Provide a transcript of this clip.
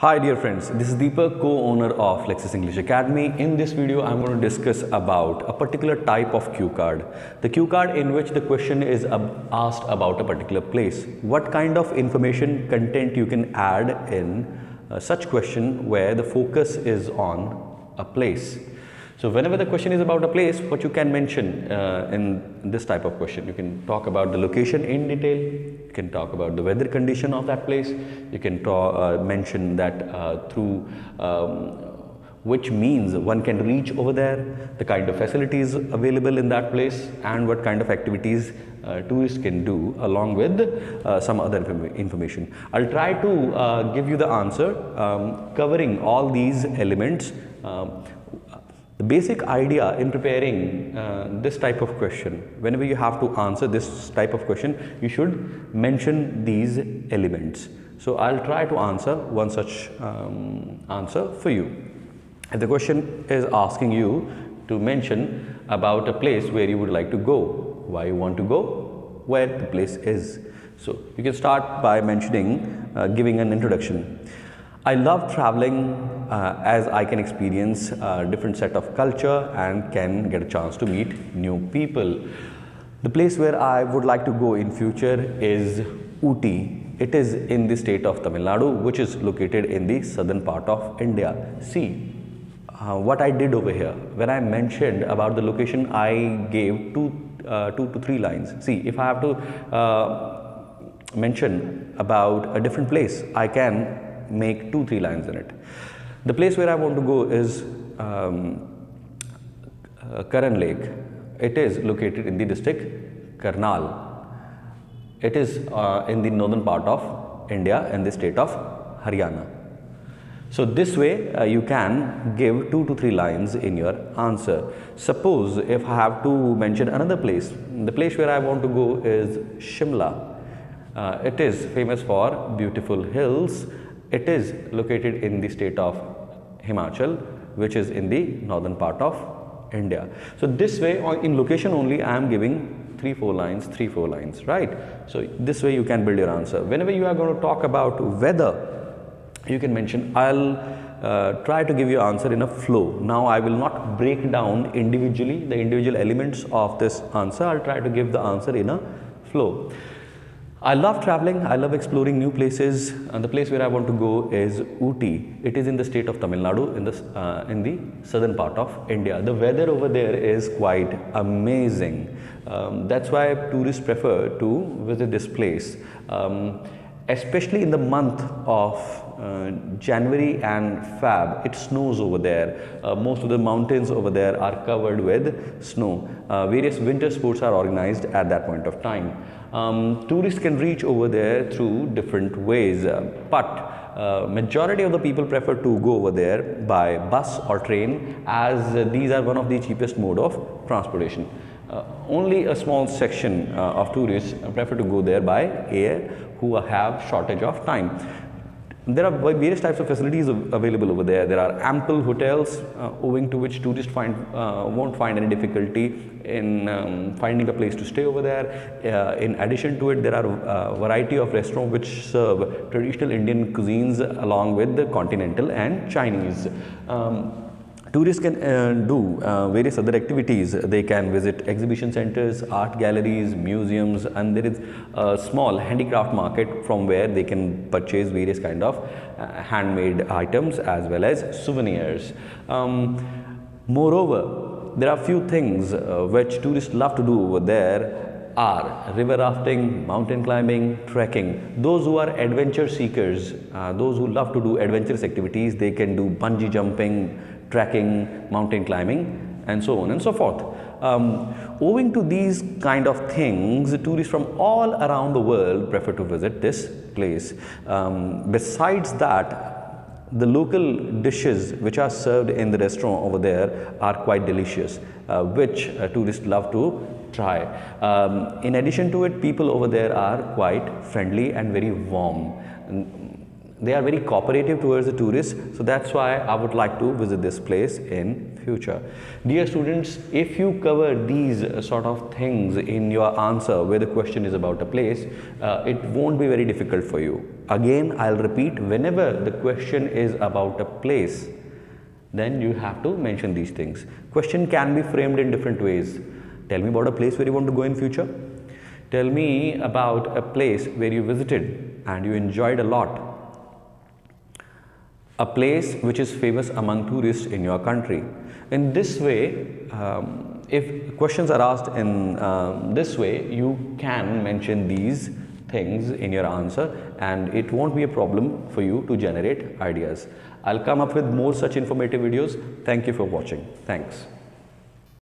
Hi dear friends, this is Deepak, co-owner of Lexis English Academy. In this video, I'm going to discuss about a particular type of cue card. The cue card in which the question is asked about a particular place. What kind of information content you can add in such question where the focus is on a place. So whenever the question is about a place, what you can mention in this type of question, you can talk about the location in detail, you can talk about the weather condition of that place, you can mention that through which means one can reach over there, the kind of facilities available in that place, and what kind of activities tourists can do along with some other information. I'll try to give you the answer covering all these elements. The basic idea in preparing this type of question, whenever you have to answer this type of question, you should mention these elements. So I'll try to answer one such answer for you. If the question is asking you to mention about a place where you would like to go, why you want to go, where the place is. So you can start by mentioning, giving an introduction. I love traveling as I can experience a different set of culture and can get a chance to meet new people. The place where I would like to go in future is Ooty. It is in the state of Tamil Nadu, which is located in the southern part of India. See what I did over here. When I mentioned about the location, I gave two to three lines. See, if I have to mention about a different place, I can make 2-3 lines in it. The place where I want to go is Karan Lake. It is located in the district Karnal. It is in the northern part of India in the state of Haryana. So this way you can give 2 to 3 lines in your answer. Suppose if I have to mention another place, the place where I want to go is Shimla. It is famous for beautiful hills. It is located in the state of Himachal, which is in the northern part of India. So this way, in location only, I am giving 3-4 lines, right? So this way you can build your answer. Whenever you are going to talk about weather, you can mention, I'll try to give you answer in a flow. Now I will not break down individually the individual elements of this answer. I'll try to give the answer in a flow. I love traveling, I love exploring new places, and the place where I want to go is Ooty. It is in the state of Tamil Nadu in the southern part of India. The weather over there is quite amazing. That's why tourists prefer to visit this place. Especially in the month of January and Feb, it snows over there. Most of the mountains over there are covered with snow. Various winter sports are organized at that point of time. Tourists can reach over there through different ways, but majority of the people prefer to go over there by bus or train, as these are one of the cheapest mode of transportation. Only a small section of tourists prefer to go there by air who have shortage of time. There are various types of facilities available over there. There are ample hotels owing to which tourists won't find any difficulty in finding a place to stay over there. In addition to it, there are a variety of restaurants which serve traditional Indian cuisines along with the continental and Chinese. Tourists can do various other activities. They can visit exhibition centers, art galleries, museums, and there is a small handicraft market from where they can purchase various kind of handmade items as well as souvenirs. Moreover, there are few things which tourists love to do over there are river rafting, mountain climbing, trekking. Those who are adventure seekers, those who love to do adventurous activities, they can do bungee jumping, trekking, mountain climbing, and so on and so forth. Owing to these kind of things, tourists from all around the world prefer to visit this place. Besides that, the local dishes which are served in the restaurant over there are quite delicious, which tourists love to try. In addition to it, people over there are quite friendly and very warm. They are very cooperative towards the tourists, so that's why I would like to visit this place in future. Dear students, if you cover these sort of things in your answer where the question is about a place, it won't be very difficult for you. Again, I'll repeat, whenever the question is about a place, then you have to mention these things. Question can be framed in different ways. Tell me about a place where you want to go in future. Tell me about a place where you visited and you enjoyed a lot. A place which is famous among tourists in your country. In this way, if questions are asked in this way, you can mention these things in your answer and it won't be a problem for you to generate ideas. I'll come up with more such informative videos. Thank you for watching. Thanks.